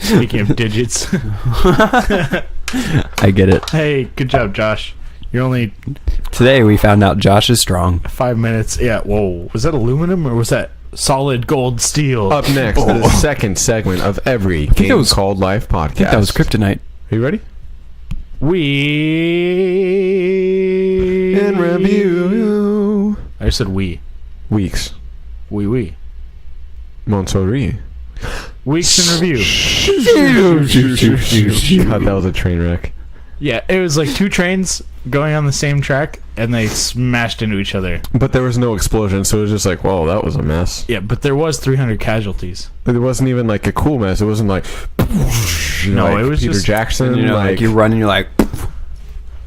Speaking of digits. I get it. Hey, good job, Josh. You're only Today we found out Josh is strong. 5 minutes. Yeah, whoa. Was that aluminum or was that solid gold steel? Up next, the second segment of every Game Called Life podcast. I think that was kryptonite. Are you ready? We In review. I said we. Weeks. We. Montsori. Weeks in review. God, that was a train wreck. Yeah, it was like two trains going on the same track, and they smashed into each other. But there was no explosion, so it was just like, whoa, that was a mess. Yeah, but there was 300 casualties. It wasn't even like a cool mess. It wasn't like, No, like it was Peter just, Jackson. You know, like you run and you're like,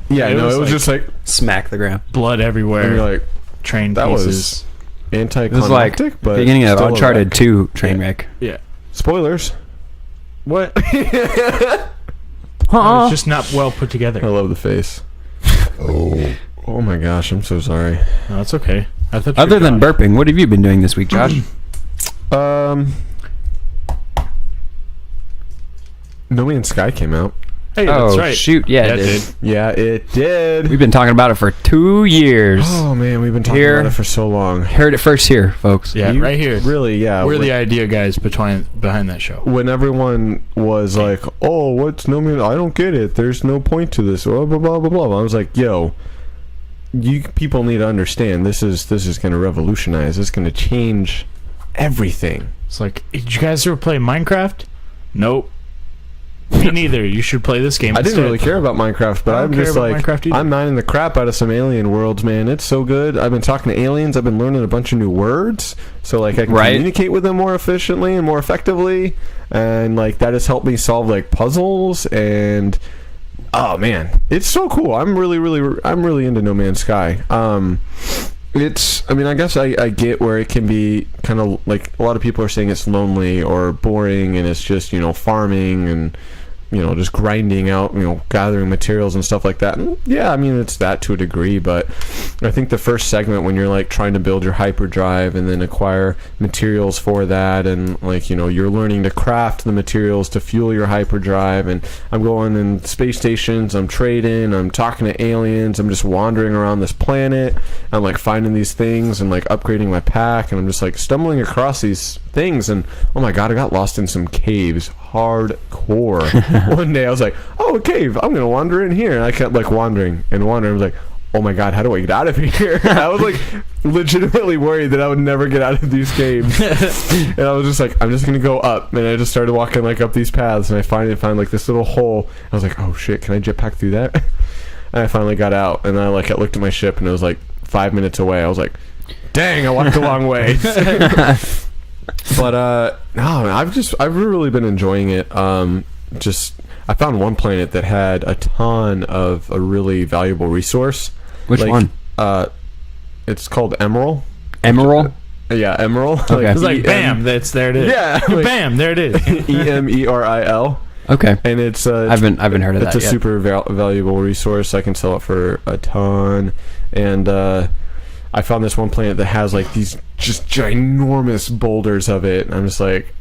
yeah, no, it was like just like smack the ground. blood everywhere. And you're like, train that pieces. was anticlimactic, It was like but beginning of still Uncharted like, 2 train wreck. Yeah. spoilers. What? It's just not well put I together. love the face. Oh my gosh, I'm so sorry. No, it's okay. I thought. Other than burping, what have you been doing this week, Josh? No Man's Sky came out. Hey, that's right. Shoot, yeah, it it did. did. Yeah, it did. We've been talking about it for 2 years. Oh man, we've been talking Here. about it for so long. Heard it first here, folks. Yeah, You right here. Really, yeah. We're the idea guys behind that show. When everyone was like, "Oh, what's No Man? I don't get it. There's no point to this." Blah blah blah blah blah. I was like, "Yo, you people need to understand. This is going to revolutionize. It's going to change everything." It's like, did you guys ever play Minecraft? Nope. Me neither. You should play this game. I didn't instead. really care about Minecraft, but I don't I'm care just about like, Minecraft either. I'm mining the crap out of some alien worlds, man. It's so good. I've been talking to aliens. I've been learning a bunch of new words, so like I can communicate with them more efficiently and more effectively, and like that has helped me solve like puzzles. And oh man, it's so cool. I'm really into No Man's Sky. It's, I mean, I guess I get where it can be kind of like a lot of people are saying it's lonely or boring and it's just, you know, farming and, you know, just grinding out, you know, gathering materials and stuff like that. And yeah, I mean, it's that to a degree, but I think the first segment when you're like trying to build your hyperdrive and then acquire materials for that, and like, you know, you're learning to craft the materials to fuel your hyperdrive, and I'm going in space stations, I'm trading, I'm talking to aliens, I'm just wandering around this planet, I'm like finding these things and like upgrading my pack, and I'm just like stumbling across these things, and oh my god, I got lost in some caves hardcore. One day I was like, oh, a cave, I'm gonna wander in here, and I kept like wandering and wandering. I was like, oh my god, how do I get out of here? I was like legitimately worried that I would never get out of these caves. And I was just like, I'm just gonna go up, and I just started walking like up these paths, and I finally found like this little hole. I was like, oh shit, can I jetpack through that? And I finally got out, and I looked at my ship, and it was like 5 minutes away. I was like, dang, I walked a long way. But no, I've really been enjoying it. I found one planet that had a ton of a really valuable resource. Which one? It's called Emerald. Emerald? Yeah, Emerald. Okay. It's like, bam, there it is. Yeah, like, bam, there it is. Emeril. Okay. And it's I haven't heard of that It's a yet. super valuable resource. I can sell it for a ton. And I found this one planet that has like these just ginormous boulders of it. And I'm just like,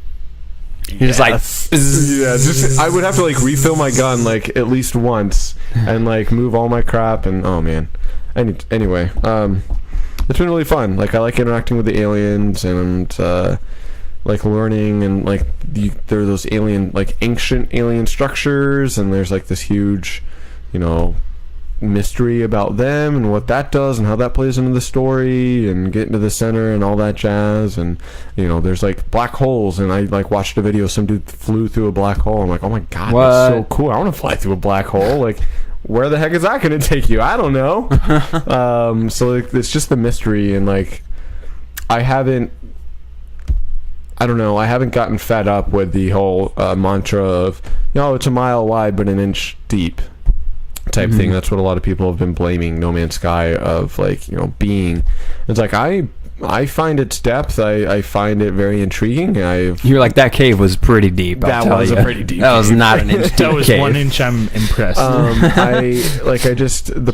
You're just like, yeah, just I would have to like refill my gun like at least once and like move all my crap, and oh man. Anyway, it's been really fun. Like I like interacting with the aliens and like learning, and like there are those ancient alien structures, and there's like this huge, you know, mystery about them and what that does and how that plays into the story, and getting to the center and all that jazz. And you know, there's like black holes, and I like watched a video, some dude flew through a black hole. I'm like, oh my god, that's so cool. I want to fly through a black hole. Like, where the heck is that going to take you? I don't know. So like, it's just the mystery, and like I haven't gotten fed up with the whole mantra of, you know, it's a mile wide but an inch deep type thing. That's what a lot of people have been blaming No Man's Sky of, like, you know, being. It's like I I find its depth. I find it very intriguing. You're like, that cave was pretty deep. That was a pretty deep That was cave. not an inch deep That was cave. 1 inch. I'm impressed. The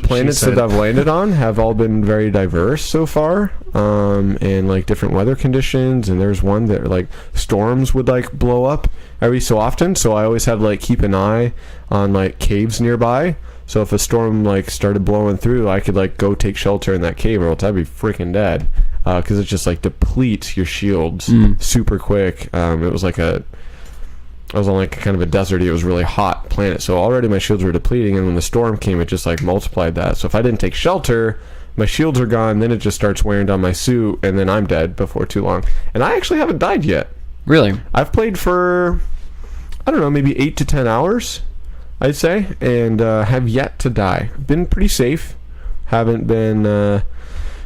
planets that I've landed on have all been very diverse so far, and like different weather conditions. And there's one that like storms would like blow up every so often. So I always had to like keep an eye on like caves nearby. So if a storm like started blowing through, I could like go take shelter in that cave, or else I'd be freaking dead. Because it just like depletes your shields super quick. I was on like kind of a desert. It was really hot planet, so already my shields were depleting, and when the storm came, it just like multiplied that. So if I didn't take shelter, my shields are gone. Then it just starts wearing down my suit, and then I'm dead before too long. And I actually haven't died yet. Really? I've played for, I don't know, maybe 8 to 10 hours, I'd say, and have yet to die. Been pretty safe. Haven't been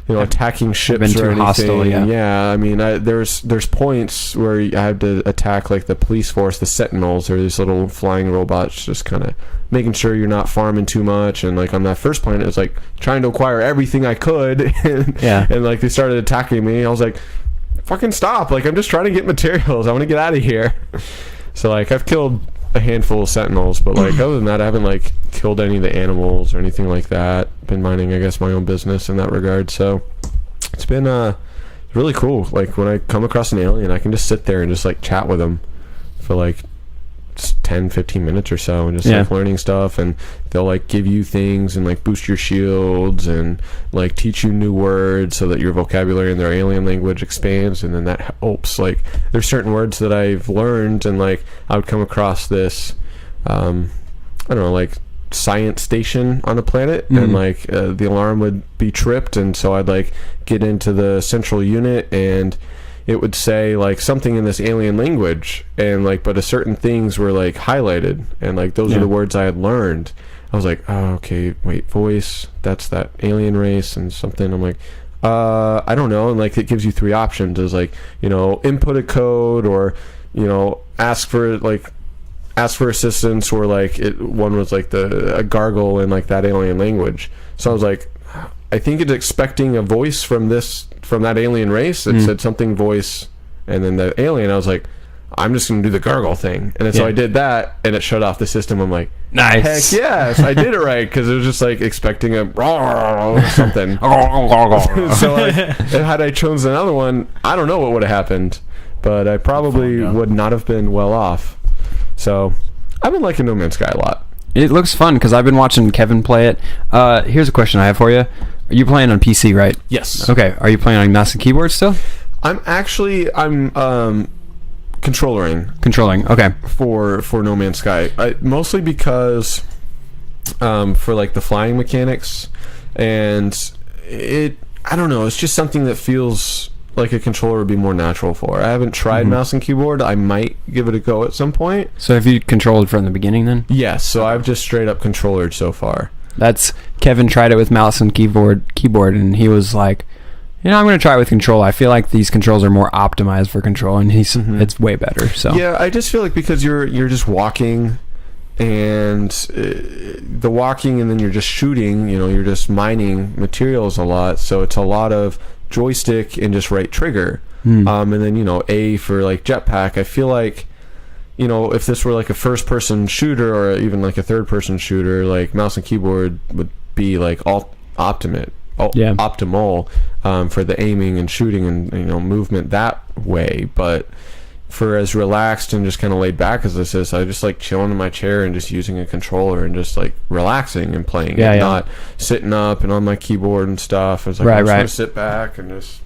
attacking ships been too or anything. hostile, yeah. I mean, there's points where I have to attack like the police force, the Sentinels, or these little flying robots, just kind of making sure you're not farming too much. And like on that first planet, it's like trying to acquire everything I could, and like they started attacking me. I was like, fucking stop! Like I'm just trying to get materials. I want to get out of here. So like I've killed a handful of Sentinels, but like other than that, I haven't like killed any of the animals or anything like that. Been minding, I guess, my own business in that regard. So it's been really cool. Like when I come across an alien, I can just sit there and just like chat with them for like 10-15 minutes or so, and just like learning stuff, and they'll like give you things and like boost your shields and like teach you new words so that your vocabulary in their alien language expands. And then that helps. Like there's certain words that I've learned, and like I would come across this I don't know, like science station on a planet, and like the alarm would be tripped, and so I'd like get into the central unit, and it would say like something in this alien language, and like but a certain things were like highlighted, and like those are the words I had learned. I was like, oh, okay, wait, voice, that's that alien race, and something. I'm like, I don't know. And like it gives you 3 options, is like, input a code, or ask for assistance, or like one was like a gargle in like that alien language. So I was like, I think it's expecting a voice from that alien race. It said something voice, and then the alien. I was like, I'm just gonna do the gargle thing, and then so I did that, and it shut off the system. I'm like, nice. Heck yes, I did it right, because it was just like expecting a something. So like, had I chosen another one, I don't know what would have happened, but I probably would not have been well off. So I've been liking No Man's Sky a lot. It looks fun because I've been watching Kevin play it. Here's a question I have for you. Are you playing on PC, right? Yes. Okay. Are you playing on mouse and keyboard still? I'm Controlling. Okay. For No Man's Sky, mostly because for like the flying mechanics, and I don't know, it's just something that feels like a controller would be more natural for. I haven't tried mouse and keyboard. I might give it a go at some point. So have you controlled from the beginning then? Yes, so I've just straight up controllered so far. That's Kevin tried it with mouse and keyboard, and he was like, I'm going to try it with control. I feel like these controls are more optimized for control, and it's way better. So yeah, I just feel like because you're just walking, and the walking, and then you're just shooting. You're just mining materials a lot, so it's a lot of joystick and just right trigger. And then A for like jetpack. I feel like if this were like a first person shooter, or even like a third person shooter, like mouse and keyboard would be like optimal for the aiming and shooting and movement that way. But for as relaxed and just kind of laid back as this is, I just like chilling in my chair and just using a controller and just like relaxing and playing, not sitting up and on my keyboard and stuff. I was like, I just want to sit back and just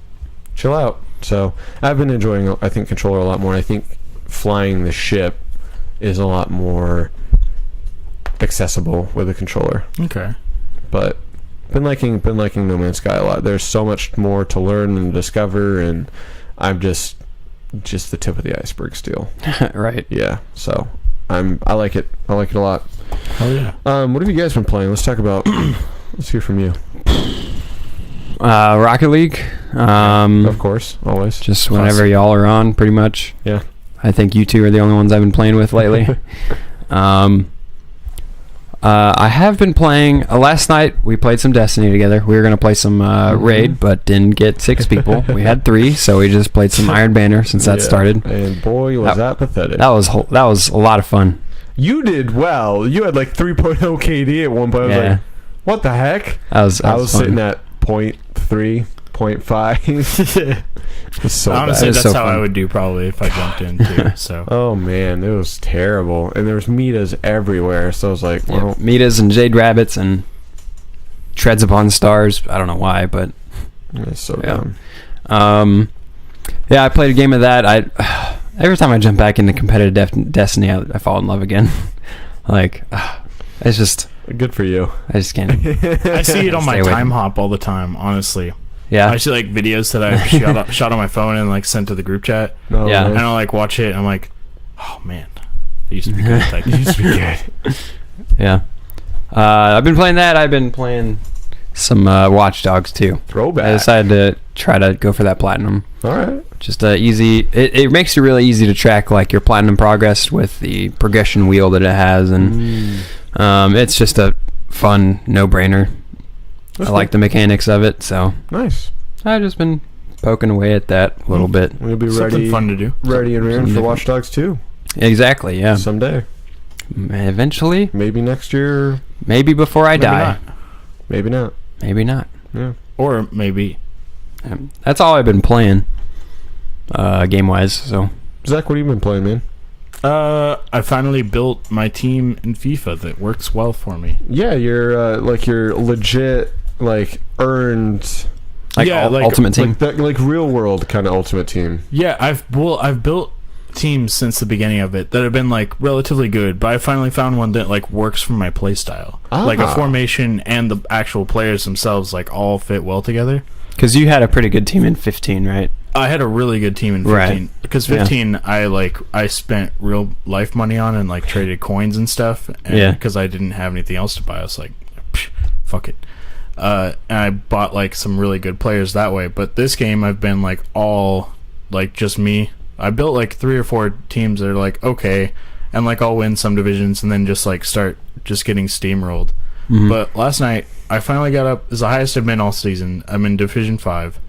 chill out. So I've been enjoying, I think, controller a lot more. I think flying the ship is a lot more accessible with a controller. Okay. But been liking No Man's Sky a lot. There's so much more to learn and discover, and I'm just the tip of the iceberg still. Right. Yeah. So I like it. I like it a lot. Oh yeah. What have you guys been playing? Let's talk about. Let's hear from you. Rocket League. Of course, always. Just whenever y'all are on, pretty much. Yeah. I think you two are the only ones I've been playing with lately. I have been playing. Last night we played some Destiny together. We were gonna play some raid, but didn't get 6 people. We had 3, so we just played some Iron Banner since that started. And boy, was that pathetic. That was a lot of fun. You did well. You had like 3.0 KD at one point. I was like, what the heck? I was sitting at 0.3, 0.5. It's so honestly, bad. that's so how fun. I would do probably if I jumped in too. So. Oh man, it was terrible, and there was metas everywhere. So I was like, well, Metas and Jade Rabbits and Treads Upon Stars. I don't know why, but it's so dumb. I played a game of that. Every time I jump back into competitive Destiny, I fall in love again. Like, it's just Good for you. I just can't. I see it on my Stay away time from- hop all the time. Honestly, Yeah. I see like videos that I shot on my phone and like sent to the group chat, No, Yeah. and I'll like watch it. And I'm like, oh man, it used to be good. Like, it used to be good. Yeah. I've been playing that. I've been playing some Watch Dogs too. Throwback. I decided to try to go for that platinum. All right. Just easy. It makes it really easy to track like your platinum progress with the progression wheel that it has, and it's just a fun no-brainer. I like the mechanics of it, so Nice. I've just been poking away at that a little bit. We'll be Something ready, fun to do. ready and rearing for Something Watch Dogs 2 Exactly. Yeah. someday. Eventually, Maybe next year. maybe before I Maybe die. not. Maybe not. Maybe not. Yeah. Or maybe. That's all I've been playing, game-wise. So Zach, what have you been playing, man? I finally built my team in FIFA that works well for me. Yeah, you're your legit earned like, Yeah, like- Ultimate Team. like real world kind of ultimate team. Yeah, I've built teams since the beginning of it that have been like relatively good, but I finally found one that like works for my play style. Like a formation and the actual players themselves like all fit well together. Because you had a pretty good team in 15, right? I had a really good team in 15 Right. because 15 I spent real life money on and like traded coins and stuff, and Yeah. because I didn't have anything else to buy, I was like, fuck it. And I bought like some really good players that way. But this game I've been like all like just me. I built like 3 or 4 teams that are like okay, and like I'll win some divisions and then just like start just getting steamrolled. Mhm. But last night I finally got up. It's the highest I've been all season. I'm in Division 5,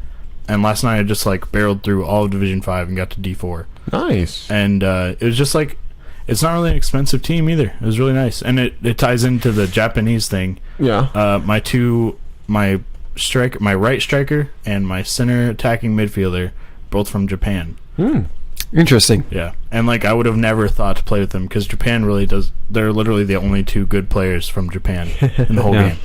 and last night I just like barreled through all of Division 5 and got to D4. Nice. And it was just like, it's not really an expensive team either. It was really nice, and it ties into the Japanese thing. Yeah. My right striker and my center attacking midfielder, both from Japan. Interesting. Yeah, and like I would have never thought to play with them because Japan really does. They're literally the only 2 good players from Japan in the whole Yeah. game.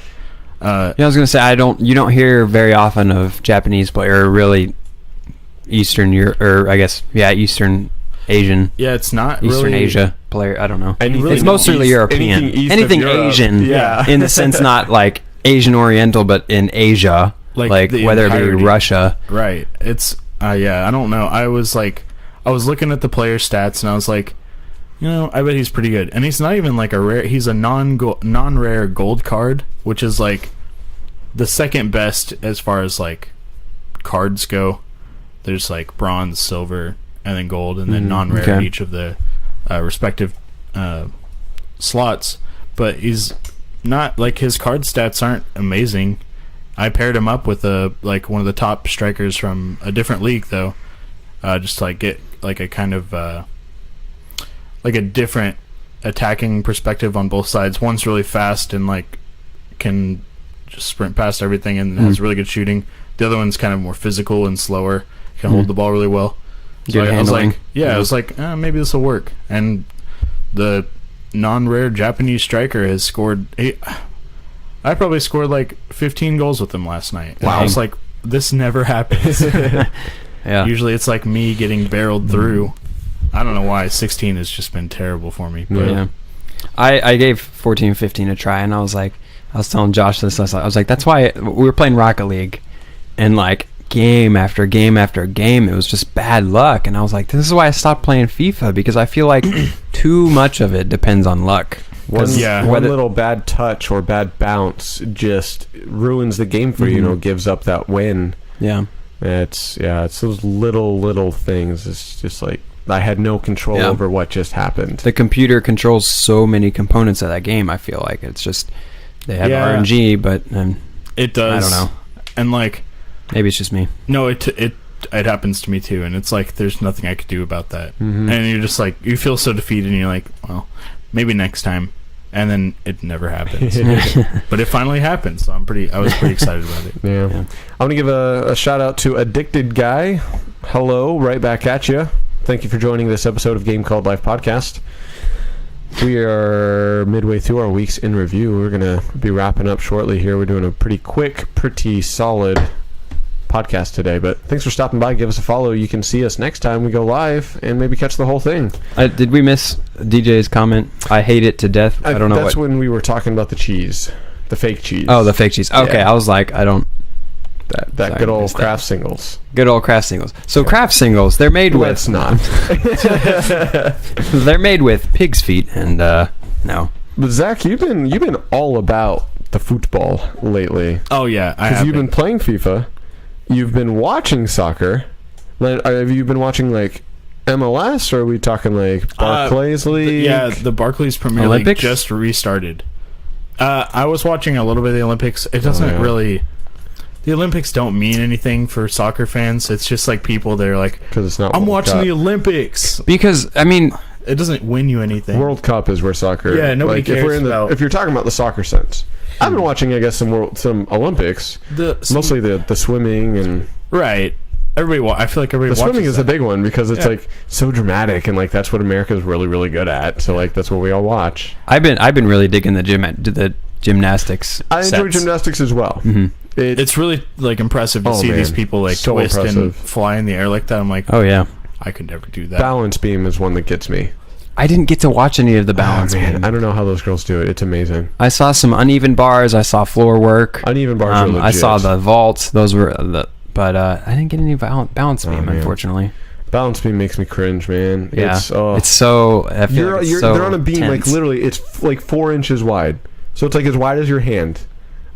Yeah, I was gonna say you don't hear very often of Japanese player, or really Eastern Europe, or I guess Eastern Asian, Yeah, it's not Eastern really, Asia player. I don't know. Anything It's mostly east- European. anything east of Anything Europe. Asian, Yeah. in the sense not like Asian Oriental, but in Asia, Like the whether it entirety. be Russia. Right. It's I don't know. I was looking at the player stats and I was like, I bet he's pretty good. And he's not even like a rare. He's a non-rare gold card, which is like the second best as far as like cards go. There's like bronze, silver, and then gold, and then non-rare in okay. each of the respective slots. But he's not like, his card stats aren't amazing. I paired him up with one of the top strikers from a different league though, just to like get like a kind of like a different attacking perspective on both sides. One's really fast and like can just sprint past everything and has really good shooting. The other one's kind of more physical and slower, can hold the ball really well. So Good I was handling. like, I was like, maybe this will work. And the non-rare Japanese striker has scored. I probably scored like 15 goals with him last night. And I was like, this never happens. Yeah. Usually it's like me getting barreled through. I don't know why 16 has just been terrible for me. But Yeah. I gave 14, 15 a try, and I was telling Josh this. I was like, that's why we were playing Rocket League, and like game after game after game, it was just bad luck. And I was like, this is why I stopped playing FIFA, because I feel like too much of it depends on luck. One whether- little bad touch or bad bounce just ruins the game for you. Gives up that win. Yeah. It's those little things. It's just like I had no control over what just happened. The computer controls so many components of that game. I feel like it's just they have RNG, but it does. I don't know. And like, maybe it's just me. No, it happens to me too, and it's like there's nothing I could do about that. And you're just like, you feel so defeated, and you're like, well, maybe next time. And then it never happens. But it finally happened, so I was pretty excited about it. Yeah. I'm going to give a shout out to Addicted Guy. Hello, right back at you. Thank you for joining this episode of Game Called Life Podcast. We are midway through our weeks in review. We're going to be wrapping up shortly here. We're doing a pretty quick, pretty solid podcast today, but thanks for stopping by. Give us a follow. You can see us next time we go live and maybe catch the whole thing. Did we miss DJ's comment? I hate it to death. I don't know. That's when we were talking about the cheese, the fake cheese. Oh, the fake cheese. Okay, I was like, I don't. That good old Kraft singles. Good old Kraft singles. So Kraft singles, they're made with. It's not. They're made with pig's feet, and no. But Zach, you've been all about the football lately. Oh yeah, because you've been playing FIFA. You've been watching soccer. Have you been watching like MLS, or are we talking like Barclays League? Yeah, the Barclays Premier Olympics? League just restarted. I was watching a little bit of the Olympics. It doesn't really... The Olympics don't mean anything for soccer fans. It's just like people that are like, it's not I'm World watching Cup. the Olympics. Because, I mean... It doesn't win you anything. World Cup is where soccer... Yeah, nobody cares about... If you're talking about the soccer sense. I've been watching, I guess, some Olympics. Mostly the swimming and... Right. I feel like everybody watches swimming is that. a big one because it's like so dramatic, and like that's what America's really, really good at. So like that's what we all watch. I've been really digging the gymnastics. I enjoy gymnastics as well. Mm-hmm. It's really like impressive to see these people like so twist impressive. and fly in the air like that. I'm like, oh yeah, I could never do that. Balance beam is one that gets me. I didn't get to watch any of the balance beam. I don't know how those girls do it. It's amazing. I saw some uneven bars. I saw floor work. Uneven bars are legit. I saw the vaults. Those were but I didn't get any balance beam, unfortunately. Balance beam makes me cringe, man. Yeah, it's so. I feel like it's so they're on a beam tense. like literally, it's like 4 inches wide, so it's like as wide as your hand,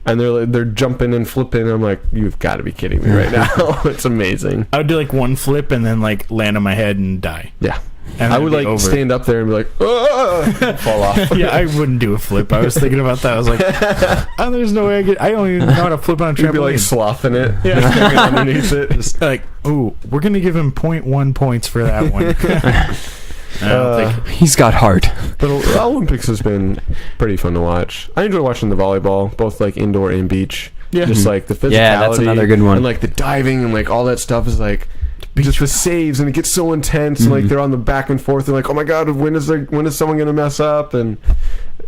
and they're jumping and flipping. I'm like, you've got to be kidding me right now. It's amazing. I would do like one flip and then like land on my head and die. Yeah. And I would like stand up there and be like, fall off. Yeah, I wouldn't do a flip. I was thinking about that. I was like, there's no way I don't even know how to flip on a trampoline. You'd be like sloughing it, yeah, underneath it. Just like, ooh, we're gonna give him 0.1 points for that one. I don't think he's got heart. But the Olympics has been pretty fun to watch. I enjoy watching the volleyball, both like indoor and beach. Yeah, just like the physicality. Yeah, that's another good one. And like the diving and like all that stuff is like. Just the saves, and it gets so intense, and like they're on the back and forth, and like, oh my god, when is someone gonna mess up? And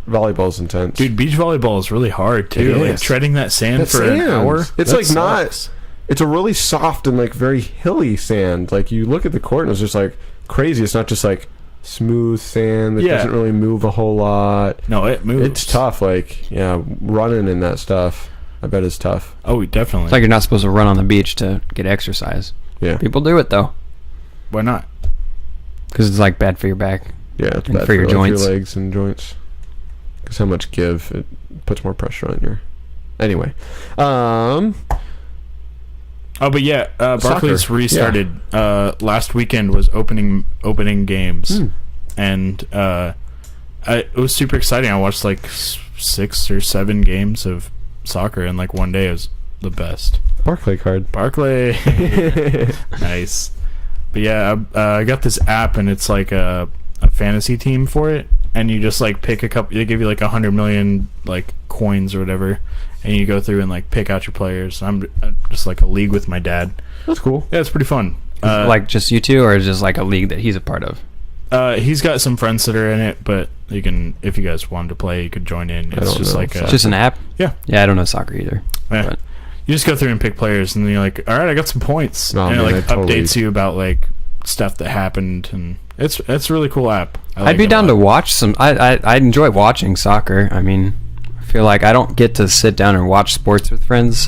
volleyball's intense. Dude, beach volleyball is really hard too. Like treading that sand for an hour. It's like not. It's a really soft and like very hilly sand. Like you look at the court, and it's just like crazy. It's not just like smooth sand that doesn't really move a whole lot. No, it moves. It's tough. Like running in that stuff. I bet it's tough. Oh, definitely. It's like you're not supposed to run on the beach to get exercise. Yeah. People do it though. Why not? Because it's like bad for your back. Yeah, it's and bad for your joints, your legs and joints. Because how much give it puts more pressure on your. Anyway, Oh, but yeah, Barclays restarted. Last weekend was opening games, and it was super exciting. I watched like 6 or 7 games of soccer in like one day. It was the best. Barclay card. Barclay. Nice. But yeah, I got this app, and it's like a fantasy team for it, and you just like pick a couple. They give you like 100 million like coins or whatever, and you go through and like pick out your players. I'm just like a league with my dad. That's cool. Yeah, it's pretty fun. Like just you two, or just like a league that he's a part of? He's got some friends that are in it, but you can, if you guys wanted to play, you could join in. It's just like it's just an app. Yeah. I don't know soccer either. Yeah. But. You just go through and pick players, and then you're like, all right, I got some points. And it like updates you about like stuff that happened, and it's a really cool app. I'd be down to watch some. I enjoy watching soccer. I mean, I feel like I don't get to sit down and watch sports with friends.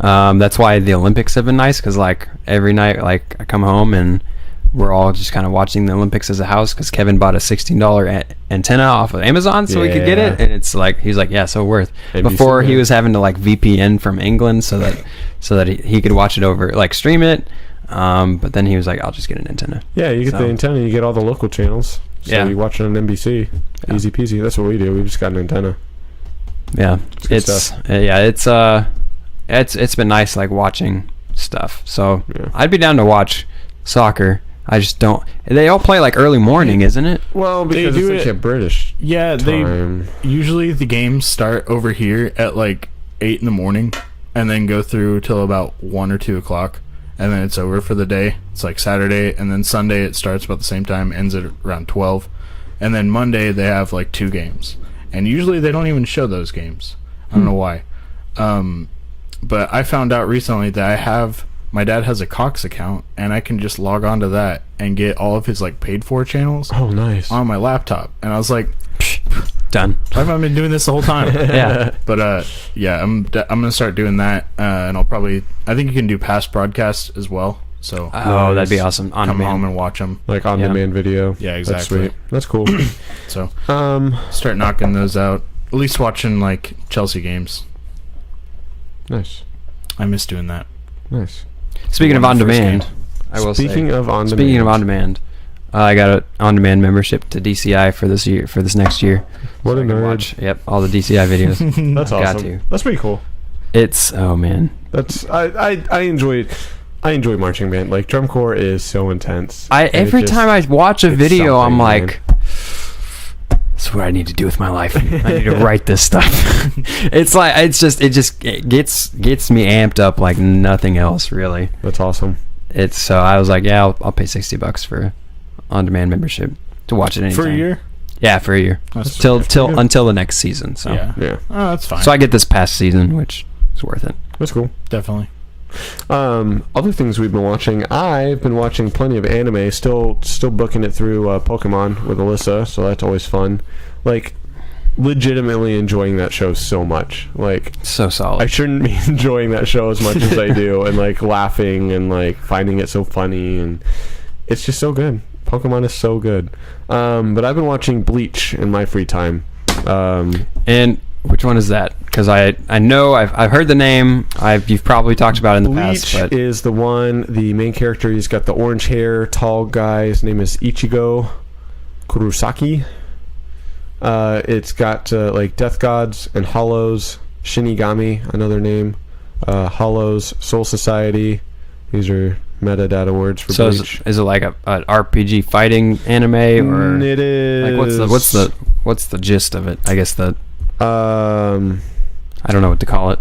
That's why the Olympics have been nice, because like every night, like I come home and we're all just kind of watching the Olympics as a house, because Kevin bought a $16 antenna off of Amazon so we could get it, and it's like he's like, yeah, so worth. Before he was having to like VPN from England so that he could watch it over, like stream it. But then he was like, I'll just get a Nintendo. Yeah, you get the antenna, you get all the local channels. So you watch it on NBC. Yeah. Easy peasy. That's what we do. We just got an antenna. Yeah, it's been nice like watching stuff. So I'd be down to watch soccer. I just don't. They all play like early morning, isn't it? Well, because it's like a British. Yeah, time. They usually the games start over here at like 8 in the morning, and then go through till about 1 or 2 o'clock, and then it's over for the day. It's like Saturday, and then Sunday it starts about the same time, ends at around 12, and then Monday they have like 2 games, and usually they don't even show those games. I don't know why. But I found out recently that my dad has a Cox account, and I can just log on to that and get all of his like paid for channels. Oh, nice. On my laptop. And I was like, done. Why have I been doing this the whole time? Yeah. But yeah, I'm gonna start doing that, and I think you can do past broadcasts as well. So that'd be awesome. On come demand. home and watch them like on demand video. Yeah, exactly. That's cool. So start knocking those out. At least watching like Chelsea games. Nice. I miss doing that. Nice. Speaking of on demand, Speaking of on demand, I got an on demand membership to DCI for this next year. What a nerd! Watch, all the DCI videos. That's awesome. Got to. That's pretty cool. Oh man, that's I enjoy marching band. Like drum corps is so intense. Every time I watch a video, I'm like, that's what I need to do with my life. I need to write this stuff. It gets me amped up like nothing else, really. That's awesome. So I was like, yeah, I'll pay $60 for on-demand membership to watch it anytime. For a year? Yeah, for a year. Until the next season. So yeah. Oh, that's fine. So I get this past season, which is worth it. That's cool. Definitely. Other things we've been watching. I've been watching plenty of anime. Still booking it through Pokemon with Alyssa, so that's always fun. Like, legitimately enjoying that show so much. Like, so solid. I shouldn't be enjoying that show as much as I do, and like laughing and like finding it so funny, and it's just so good. Pokemon is so good. But I've been watching Bleach in my free time. And which one is that? Because I know I've heard the name. You've probably talked about it in the past. Bleach is the one. The main character. He's got the orange hair, tall guy. His name is Ichigo Kurosaki. It's got like death gods and hollows. Shinigami, another name. Hollows, Soul Society. These are metadata words for Bleach. Is it like an RPG fighting anime, or it is? Like what's the gist of it? I guess I don't know what to call it.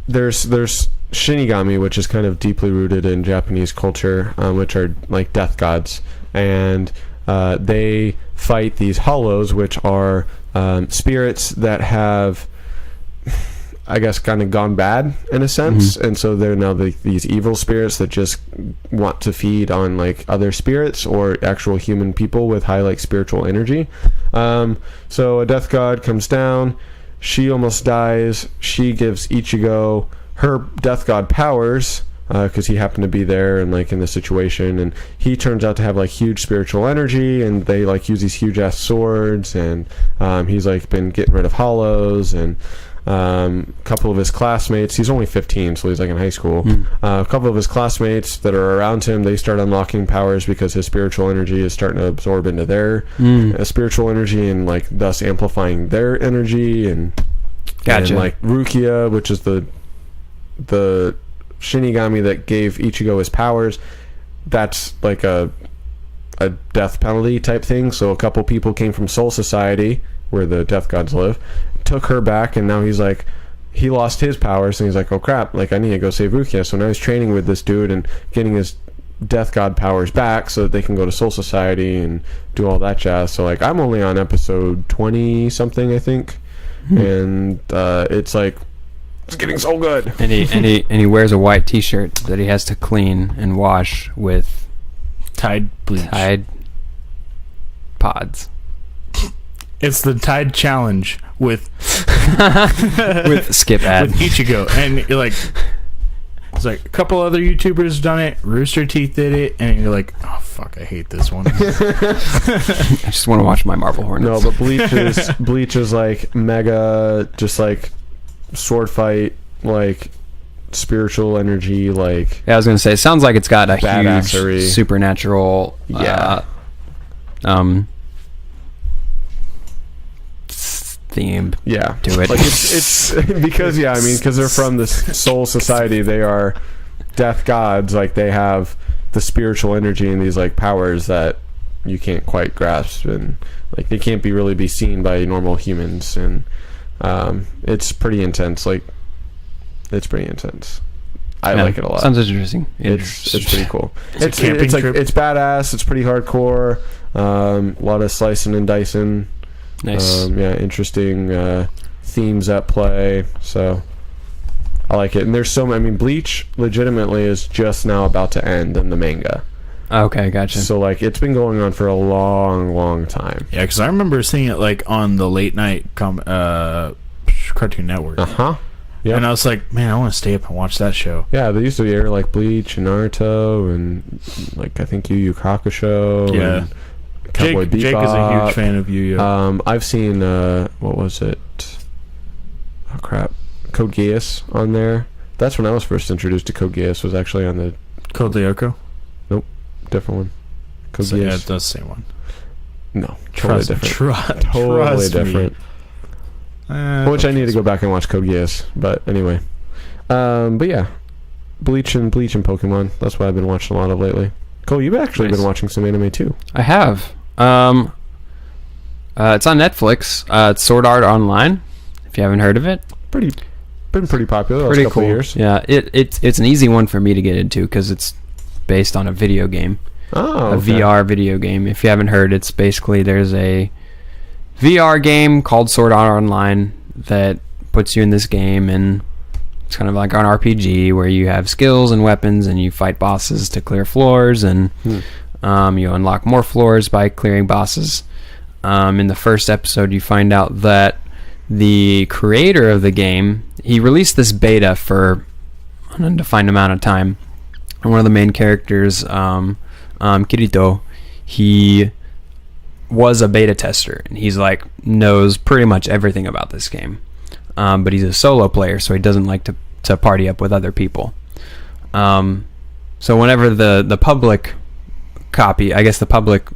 There's Shinigami, which is kind of deeply rooted in Japanese culture, which are like death gods, and they fight these hollows, which are spirits that have, I guess, kind of gone bad in a sense, and so they're now these evil spirits that just want to feed on like other spirits or actual human people with high like spiritual energy. So a death god comes down, she almost dies, she gives Ichigo her death god powers, because he happened to be there and like in the situation, and he turns out to have like huge spiritual energy, and they like use these huge ass swords, and he's like been getting rid of hollows, and a couple of his classmates, he's only 15, so he's like in high school, a couple of his classmates that are around him, they start unlocking powers because his spiritual energy is starting to absorb into their spiritual energy, and like thus amplifying their energy. And gotcha. And like Rukia, which is the Shinigami that gave Ichigo his powers, that's like a death penalty type thing. So a couple people came from Soul Society, where the death gods live, took her back, and now he's like, he lost his powers, and he's like, oh crap, like I need to go save Rukia. So now he's training with this dude and getting his death god powers back so that they can go to Soul Society and do all that jazz. So like I'm only on episode 20 something, I think, and it's like, it's getting so good. And he wears a white t-shirt that he has to clean and wash with Tide bleach. Tide pods. It's the Tide Challenge with Skip ad with Ichigo, and you're like, it's like a couple other YouTubers done it. Rooster Teeth did it, and you're like, oh fuck, I hate this one. I just want to watch my Marble Hornets. No, but Bleach is like mega, just like sword fight, like spiritual energy, like Yeah, I was gonna say, it sounds like it's got a badassery. huge supernatural theme yeah to it. like it's because because they're from this soul society. They are death gods. Like they have the spiritual energy and these like powers that you can't quite grasp, and like they can't really be seen by normal humans. And it's pretty intense. Like it's pretty intense. I like it a lot. Sounds interesting. It's pretty cool. It's a camping trip. It's badass. It's pretty hardcore. A lot of slicing and dicing. Nice. Interesting themes at play. So I like it. And there's so many. Bleach legitimately is just now about to end in the manga. Okay, gotcha. So like it's been going on for a long time. Yeah, because I remember seeing it like on the late night Cartoon Network. Yeah. And I was like, man, I want to stay up and watch that show. Yeah, they used to air like Bleach and Naruto and like I think Yu Yu Hakusho. Yeah. And Cowboy Bebop. Jake is a huge fan of Yu Yu. I've seen what was it? Oh crap, Code Geass on there. That's when I was first introduced to Code Geass. Was actually on the Code Lyoko? Nope, different one. Code So, Geass. yeah, it's the same one. No, totally different. Totally different. Which I need to go back and watch Code Geass. But anyway, but yeah, Bleach and Pokemon. That's what I've been watching a lot of lately. Cole, you've actually been watching some anime too. I have. It's on Netflix. It's Sword Art Online. If you haven't heard of it, Been pretty popular. The pretty last couple cool. of years. Yeah, it's an easy one for me to get into because it's based on a video game, Oh, a VR video game. If you haven't heard, it's basically there's a VR game called Sword Art Online that puts you in this game, and it's kind of like an RPG where you have skills and weapons and you fight bosses to clear floors, and you unlock more floors by clearing bosses. In the first episode, you find out that the creator of the game, he released this beta for an undefined amount of time. And one of the main characters, Kirito, he was a beta tester, and he's like knows pretty much everything about this game. But he's a solo player, so he doesn't like to party up with other people. So whenever the public copy, I guess the public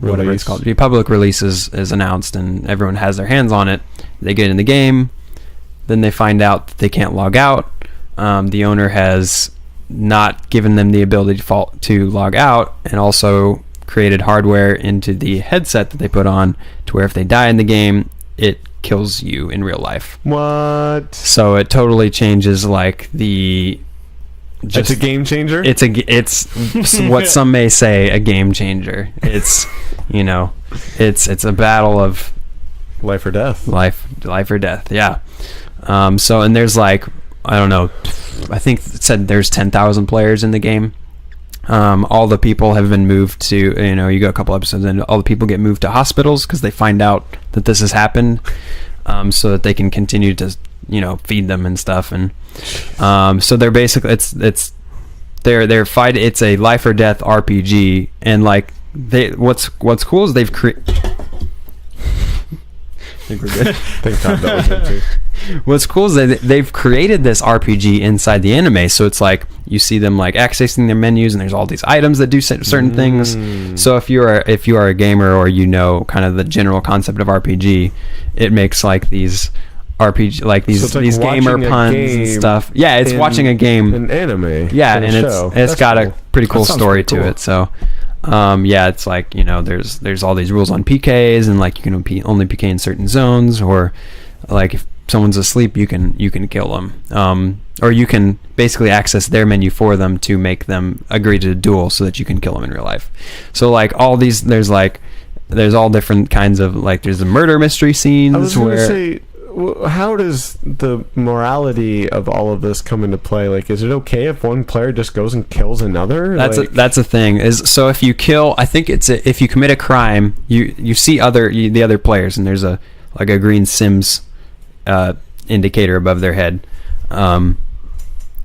whatever it's called, the public release is announced and everyone has their hands on it, they get in the game. Then they find out that they can't log out. The owner has not given them the ability to log out, and also created hardware into the headset that they put on to where if they die in the game, it kills you in real life. What? So it totally changes like the. It's a game changer. It's what some may say a game changer. It's it's a battle of life or death. Life or death. Yeah. So and there's like I don't know. I think it said there's 10,000 players in the game. All the people have been moved to, you go a couple episodes and all the people get moved to hospitals because they find out that this has happened, so that they can continue to, feed them and stuff. And so they're basically they're fight. It's a life or death RPG, and like what's cool is they've created. I think we're good. Thank God that was good too. What's cool is that they've created this RPG inside the anime, so it's like you see them like accessing their menus, and there's all these items that do certain things. So if you are a gamer, or kind of the general concept of RPG, it makes like these RPG like these like these gamer puns and stuff. Yeah, it's watching a game, an anime. Yeah, and it's got cool. a pretty cool story pretty to it. So. It's like there's all these rules on PKs, and like you can only PK in certain zones, or like if someone's asleep you can kill them, or you can basically access their menu for them to make them agree to duel so that you can kill them in real life. So like all these there's all different kinds of like there's the murder mystery scenes. I was going to say, how does the morality of all of this come into play? Like, is it okay if one player just goes and kills another? That's a thing. So if you kill, I think if you commit a crime, you see the other players, and there's a green Sims indicator above their head.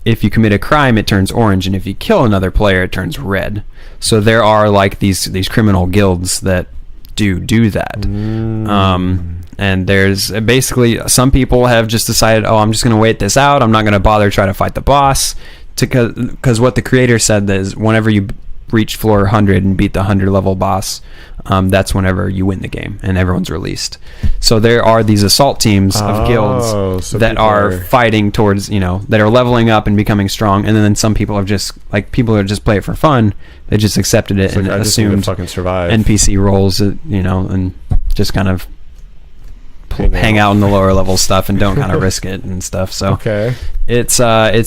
If you commit a crime, it turns orange, and if you kill another player, it turns red. So there are like these criminal guilds that do that. And there's basically some people have just decided, oh, I'm just going to wait this out. I'm not going to bother try to fight the boss. Because what the creator said is whenever you reach floor 100 and beat the 100 level boss, that's whenever you win the game and everyone's released. So there are these assault teams of guilds that are fighting towards, that are leveling up and becoming strong. And then some people have just, people who just play it for fun, they just accepted it and assumed fucking survive. NPC roles, and just kind of hang out in the lower level stuff and don't kind of risk it and stuff. So okay, it's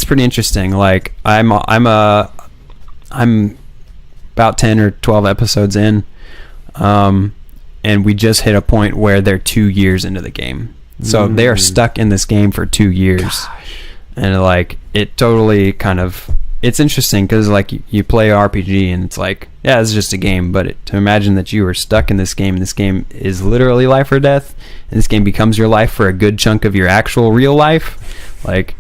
pretty interesting. Like I'm about 10 or 12 episodes in, and we just hit a point where they're 2 years into the game. So they are stuck in this game for 2 years. Gosh. And like it totally kind of, it's interesting because like you play RPG and it's like, yeah, it's just a game, but to imagine that you are stuck in this game and this game is literally life or death, and this game becomes your life for a good chunk of your actual real life. Like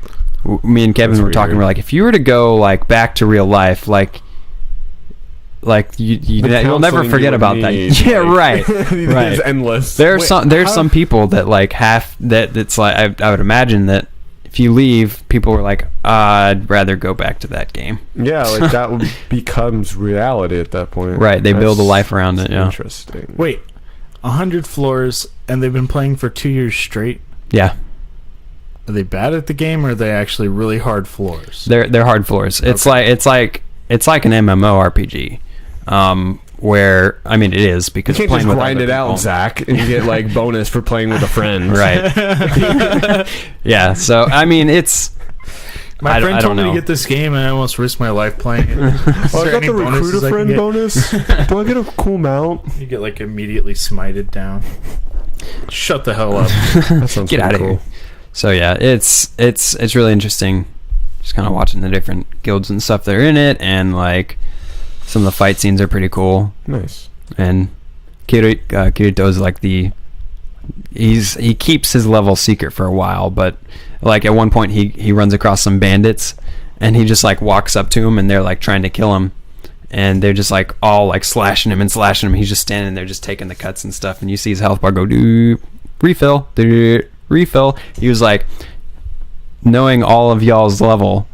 me and Kevin were talking, we're like, if you were to go like back to real life, like you'll never forget about that. Yeah, right. Right. It's endless. There's some people that like it's like I would imagine that if you leave, people were like, I'd rather go back to that game. Yeah, like that becomes reality at that point. Right. They build a life around it. Yeah. Interesting. Wait, 100 floors, and they've been playing for 2 years straight? Yeah. Are they bad at the game, or are they actually really hard floors? They're hard floors. It's like an MMORPG. Where I mean it is because you can't just grind it out, Zach, and you get like bonus for playing with a friend, right? Yeah. So I mean it's. My friend told me to get this game, and I almost risked my life playing it. Oh, I got the recruiter friend bonus. Do I get a cool mount? You get like immediately smited down. Shut the hell up. That sounds get out of here. So yeah, it's really interesting. Just kind of watching the different guilds and stuff that are in it, and like. Some of the fight scenes are pretty cool. Nice. And Kirito is like he keeps his level secret for a while, but like at one point he runs across some bandits and he just like walks up to him and they're like trying to kill him, and they're just like all like slashing him. He's just standing there just taking the cuts and stuff, and you see his health bar go refill. He was like, knowing all of y'all's level,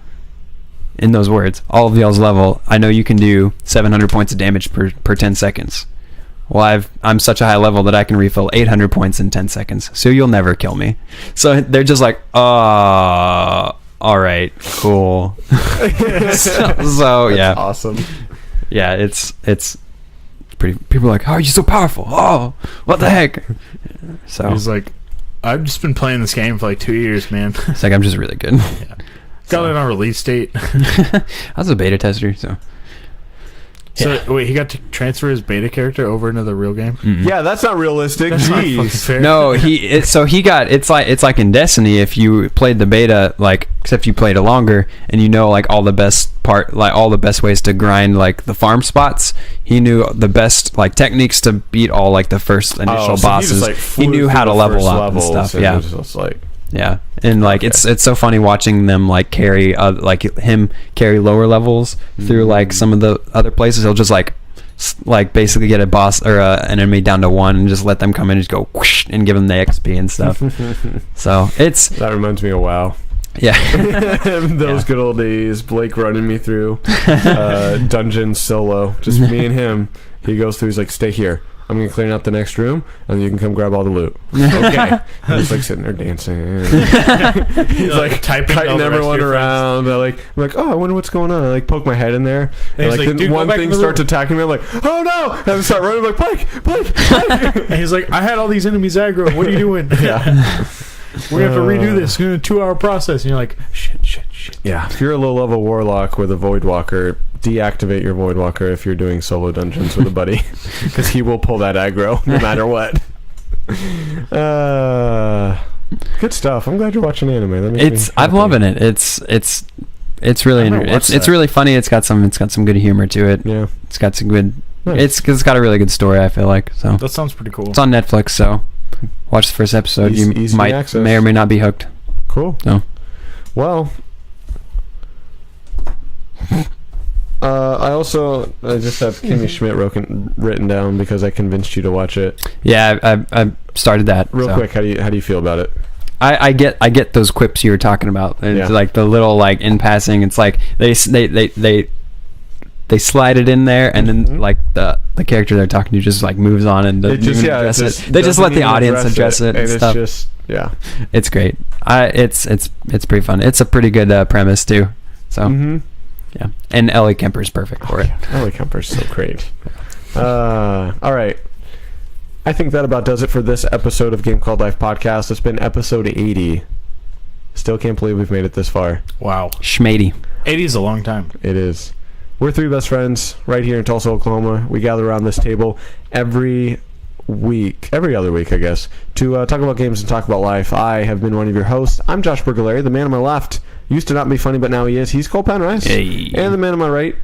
in those words, all of y'all's level, I know you can do 700 points of damage per 10 seconds. Well, I'm such a high level that I can refill 800 points in 10 seconds, so you'll never kill me. So they're just like, all right, cool. so yeah, awesome. Yeah, it's pretty. People are like, how are you so powerful? Oh, what the heck? So he's like, I've just been playing this game for like 2 years, man. It's like I'm just really good. Yeah. Got it on release date. I was a beta tester, so. Yeah. So wait, he got to transfer his beta character over into the real game? Mm-hmm. Yeah, that's not realistic. That's not Jeez. fucking fair. No, he got it's like in Destiny, if you played the beta, like except you played it longer and you know like all the best ways to grind like the farm spots. He knew the best like techniques to beat all like the first initial bosses. He knew how to level up and stuff. Yeah. Just like, yeah, and like it's so funny watching them like carry him carry lower levels through like some of the other places. He'll just like basically get a boss or an enemy down to 1 and just let them come in and just go whoosh, and give them the XP and stuff. So that reminds me of WoW. Yeah. Those good old days. Blake running me through dungeon solo, just me and him. He goes through, he's like, stay here, I'm gonna clean out the next room, and then you can come grab all the loot. Okay. And he's like sitting there dancing. He's like kiting everyone around. I'm like, oh, I wonder what's going on. I like poke my head in there, and like then one thing starts attacking me. I'm like, oh no! And I start running. I'm like, Blake. And he's like, I had all these enemies aggro. What are you doing? Yeah. We're gonna have to redo this. It's gonna be a 2-hour process. And you're like, shit. Yeah. If you're a low level warlock with a void walker, deactivate your void walker if you're doing solo dungeons with a buddy, because he will pull that aggro no matter what. Good stuff. I'm glad you're watching anime. I'm loving it. It's really it's really funny. It's got some good humor to it. Yeah. It's got some good. Nice. It's got a really good story, I feel like. So that sounds pretty cool. It's on Netflix, so watch the first episode. Easy may or may not be hooked. Cool. No. Well, I just have Kimmy Schmidt written down because I convinced you to watch it. Yeah, I started that. Real quick, how do you feel about it? I get those quips you were talking about. It's like the little like in passing. It's like they slide it in there, and then like the character they're talking to just like moves on and doesn't even address it. They just let the audience address it and stuff. It's just it's great. It's pretty fun. It's a pretty good premise too. So yeah, and Ellie Kemper's perfect for it. Ellie Kemper's so great. All right. I think that about does it for this episode of Game Called Life podcast. It's been episode 80. Still can't believe we've made it this far. Wow. Schmatey. 80 is a long time. It is. We're three best friends right here in Tulsa, Oklahoma. We gather around this table every other week, I guess, to talk about games and talk about life. I have been one of your hosts. I'm Josh Burgolari. The man on my left used to not be funny, but now he is. He's Cole Penrice. Hey. And the man on my right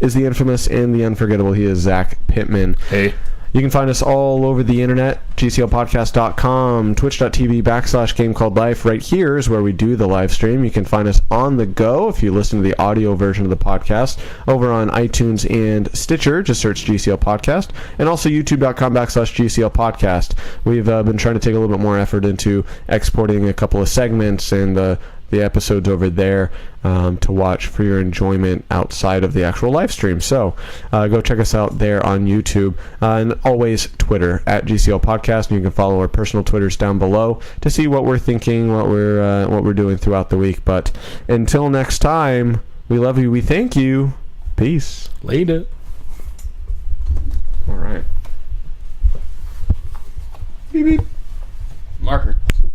is the infamous and the unforgettable. He is Zach Pittman. Hey. You can find us all over the internet, gclpodcast.com, twitch.tv/Game Called Life. Right here is where we do the live stream. You can find us on the go if you listen to the audio version of the podcast over on iTunes and Stitcher. Just search GCL Podcast. And also youtube.com/GCL Podcast. We've been trying to take a little bit more effort into exporting a couple of segments and the episodes over there to watch for your enjoyment outside of the actual live stream. So go check us out there on YouTube and always Twitter at GCL Podcast, and you can follow our personal Twitters down below to see what we're thinking, what we're doing throughout the week. But until next time, we love you, we thank you, peace. Later. All right. Beep beep. Marker.